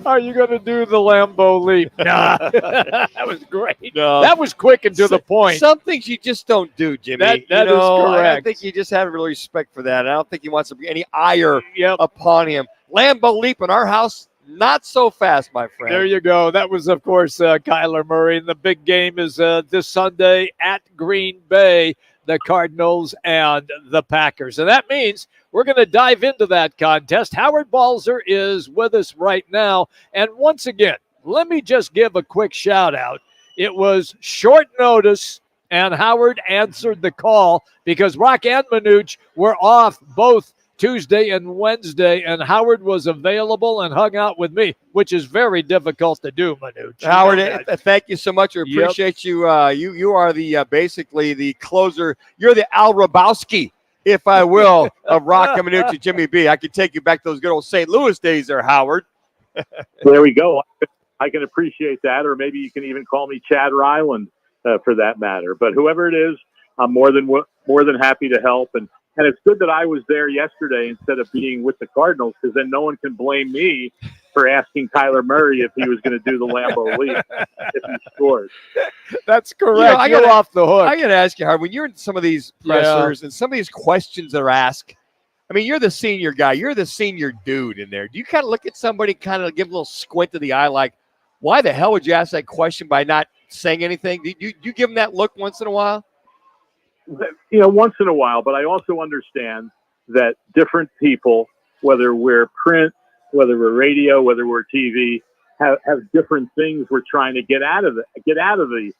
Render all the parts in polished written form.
Are you going to do the Lambeau leap? Nah. That was great. No. That was quick and to the point. Some things you just don't do, Jimmy. That is correct. I think you just have real respect for that. I don't think he wants to bring any ire Yep. upon him. Lambeau leap in our house, not so fast, my friend. There you go. That was, of course, Kyler Murray. And the big game is this Sunday at Green Bay, the Cardinals and the Packers. And that means we're going to dive into that contest. Howard Balzer is with us right now. And once again, let me just give a quick shout out. It was short notice, and Howard answered the call because Rock and Manuch were off both Tuesday and Wednesday, and Howard was available and hung out with me, which is very difficult to do, Manuch. Howard, thank you so much. We appreciate you. You are the basically the closer. You're the Al Rabowski, if I will, of Rock and Manuch, Jimmy B. I could take you back to those good old St. Louis days there, Howard. There we go. I can appreciate that, or maybe you can even call me Chad Ryland for that matter. But whoever it is, I'm more than happy to help. And it's good that I was there yesterday instead of being with the Cardinals, because then no one can blame me for asking Kyler Murray if he was going to do the Lambeau leap if he scored. That's correct. You're off the hook. I got to ask you, Howard, when you're in some of these pressers and some of these questions that are asked, I mean, you're the senior guy. You're the senior dude in there. Do you kind of look at somebody, kind of give a little squint to the eye like, why the hell would you ask that question by not saying anything? Do you give them that look once in a while? Once in a while, but I also understand that different people, whether we're print, whether we're radio, whether we're TV, have different things we're trying to get out of the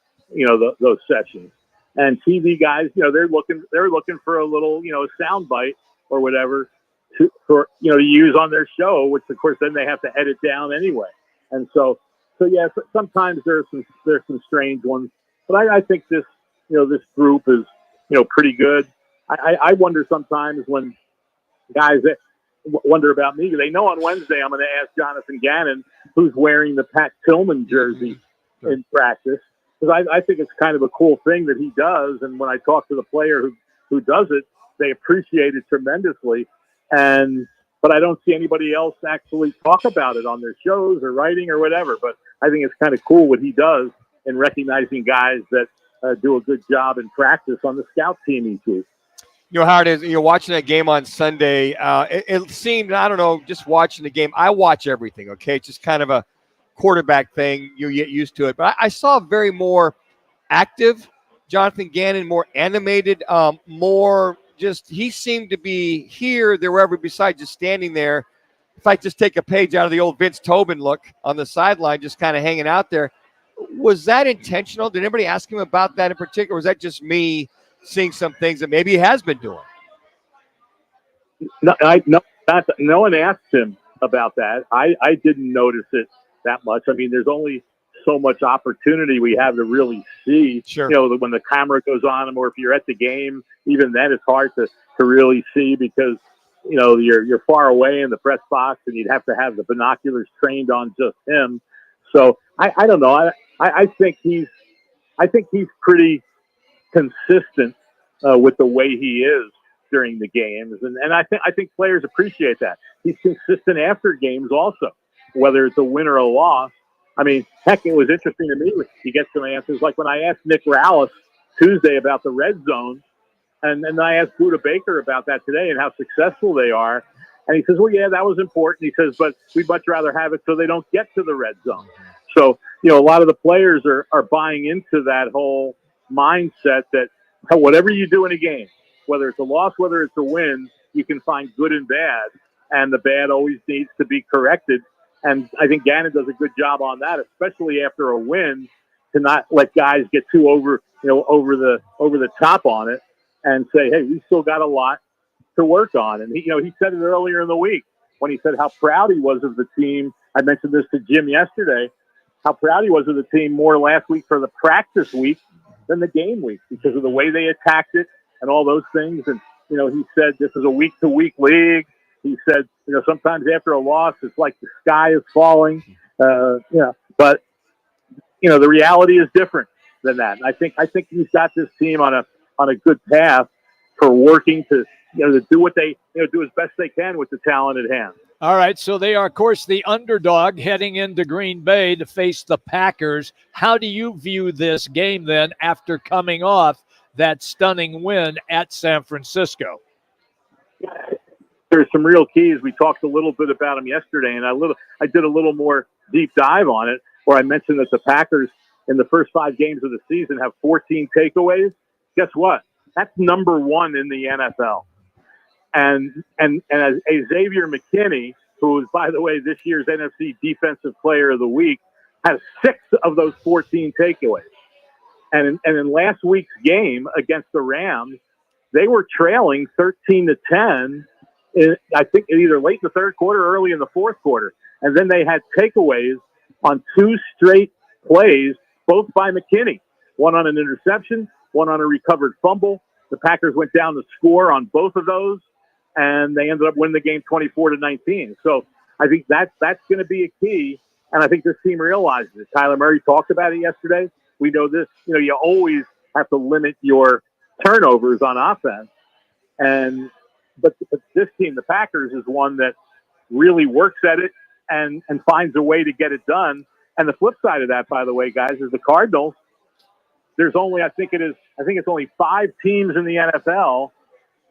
those sessions. And TV guys, they're looking for a little, sound bite or whatever to use on their show, which of course then they have to edit down anyway. And so yeah, sometimes there's some strange ones, but I think this group is pretty good. I wonder sometimes when guys wonder about me, they know on Wednesday I'm going to ask Jonathan Gannon who's wearing the Pat Tillman jersey in practice, because I think it's kind of a cool thing that he does. And when I talk to the player who does it, they appreciate it tremendously. But I don't see anybody else actually talk about it on their shows or writing or whatever. But I think it's kind of cool what he does in recognizing guys that do a good job in practice on the scout team each week. Howard, as you're watching that game on Sunday, it seemed, I don't know, just watching the game, I watch everything, okay? It's just kind of a quarterback thing. You get used to it. But I saw very more active Jonathan Gannon, more animated, more just, he seemed to be here, there, wherever, besides just standing there. If I just take a page out of the old Vince Tobin look on the sideline, just kind of hanging out there. Was that intentional? Did anybody ask him about that in particular? Or was that just me seeing some things that maybe he has been doing? No one asked him about that. I didn't notice it that much. I mean, there's only so much opportunity we have to really see. Sure. When the camera goes on him, or if you're at the game, even then it's hard to really see because you're far away in the press box, and you'd have to have the binoculars trained on just him. So I don't know. I think he's pretty consistent with the way he is during the games, and I think players appreciate that. He's consistent after games also, whether it's a win or a loss. I mean, heck, it was interesting to me. You get some answers like when I asked Nick Rallis Tuesday about the red zone, and then I asked Buda Baker about that today and how successful they are. And he says, well, yeah, that was important. He says, but we'd much rather have it so they don't get to the red zone. So, a lot of the players are buying into that whole mindset that whatever you do in a game, whether it's a loss, whether it's a win, you can find good and bad, and the bad always needs to be corrected. And I think Gannon does a good job on that, especially after a win, to not let guys get too over the top on it and say, hey, we still got a lot to work on. And he said it earlier in the week when he said how proud he was of the team. I mentioned this to Jim yesterday, how proud he was of the team more last week for the practice week than the game week because of the way they attacked it and all those things. And, he said this is a week-to-week league. He said, sometimes after a loss, it's like the sky is falling. But, the reality is different than that. And I think he's got this team on a good path for working to do what they, do as best they can with the talent at hand. All right, so they are, of course, the underdog heading into Green Bay to face the Packers. How do you view this game then after coming off that stunning win at San Francisco? There's some real keys. We talked a little bit about them yesterday, and I did a little more deep dive on it, where I mentioned that the Packers in the first 5 games of the season have 14 takeaways. Guess what? That's number 1 in the NFL. And as Xavier McKinney, who is, by the way, this year's NFC Defensive Player of the Week, has 6 of those 14 takeaways. And in last week's game against the Rams, they were trailing 13-10. I think either late in the third quarter or early in the fourth quarter. And then they had takeaways on 2 straight plays, both by McKinney. One on an interception, one on a recovered fumble. The Packers went down to score on both of those, and they ended up winning the game 24-19. So I think that's going to be a key, and I think this team realizes it. Kyler Murray talked about it yesterday. We know this. You always have to limit your turnovers on offense, but this team, the Packers, is one that really works at it and finds a way to get it done. And the flip side of that, by the way, guys, is the Cardinals. There's only, I think it's only 5 teams in the NFL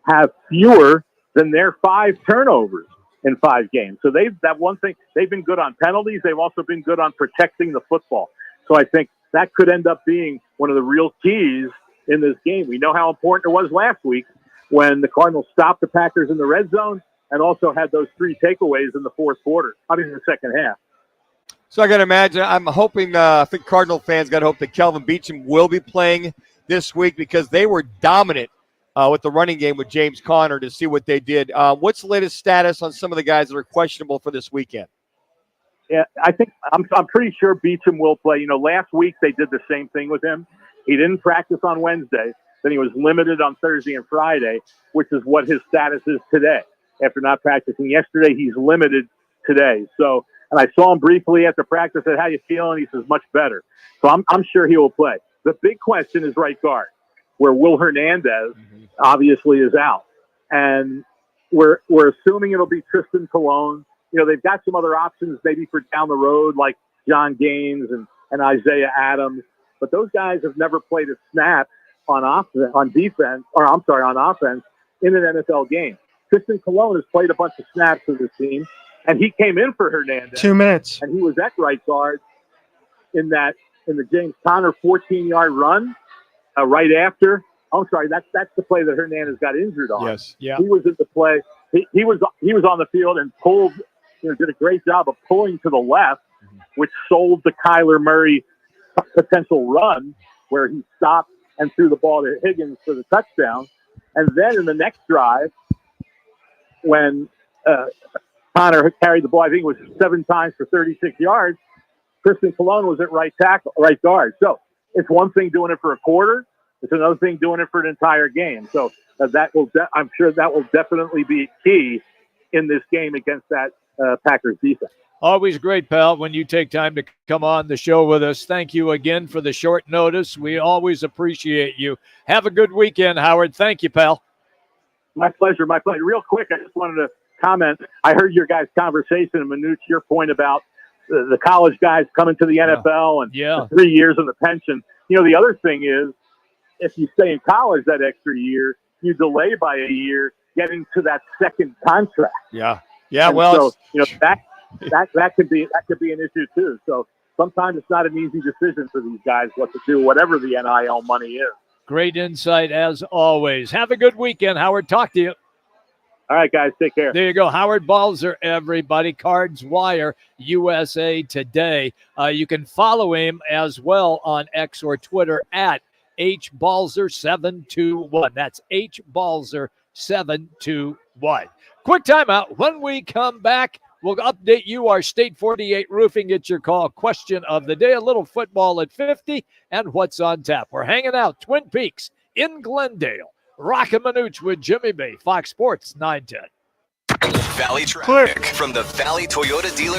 have fewer than their 5 turnovers in 5 games. So they've been good on penalties. They've also been good on protecting the football. So I think that could end up being one of the real keys in this game. We know how important it was last week when the Cardinals stopped the Packers in the red zone and also had those 3 takeaways in the the second half. So I got to imagine, I'm hoping, I think Cardinal fans got to hope that Kelvin Beachum will be playing this week, because they were dominant with the running game with James Conner, to see what they did. What's the latest status on some of the guys that are questionable for this weekend? Yeah, I think I'm pretty sure Beachum will play. Last week they did the same thing with him. He didn't practice on Wednesday. Then he was limited on Thursday and Friday, which is what his status is today. After not practicing yesterday, he's limited today. So, and I saw him briefly after practice. I said, "How you feeling?" He says, "Much better." So I'm sure he will play. The big question is right guard, where Will Hernandez obviously is out, and we're assuming it'll be Tristan Colon. They've got some other options maybe for down the road, like John Gaines and Isaiah Adams, but those guys have never played a snap on offense in an NFL game. Tristan Colon has played a bunch of snaps with his team, and he came in for Hernandez. 2 minutes. And he was at right guard in the James Conner 14-yard run right after. I'm sorry, that's the play that Hernandez got injured on. Yes, yeah. He was in the play. He was on the field and pulled, did a great job of pulling to the left, which sold the Kyler Murray potential run, where he stopped and threw the ball to Higgins for the touchdown. And then in the next drive, when Conner carried the ball, I think it was 7 times for 36 yards, Tristan Colon was at right guard. So it's one thing doing it for a quarter. It's another thing doing it for an entire game. So I'm sure that will definitely be key in this game against that Packers defense. Always great, pal, when you take time to come on the show with us. Thank you again for the short notice. We always appreciate you. Have a good weekend, Howard. Thank you, pal. My pleasure. Real quick, I just wanted to comment. I heard your guys' conversation, and Manute, your point about the college guys coming to the NFL and the 3 years of the pension. The other thing is, if you stay in college that extra year, you delay by a year getting to that second contract. Yeah. And Well, so, that could be an issue too. So sometimes it's not an easy decision for these guys what to do, whatever the NIL money is. Great insight as always. Have a good weekend, Howard. Talk to you. All right, guys. Take care. There you go. Howard Balzer, everybody. Cards Wire USA Today. You can follow him as well on X or Twitter at HBalzer721. That's HBalzer721. Quick timeout. When we come back, we'll update you. Our State 48 Roofing. It's your call. Question of the day. A little football at 50 and what's on tap. We're hanging out Twin Peaks in Glendale. Rockin' Manooch with Jimmy B. Fox Sports 910. Valley traffic from the Valley Toyota dealer.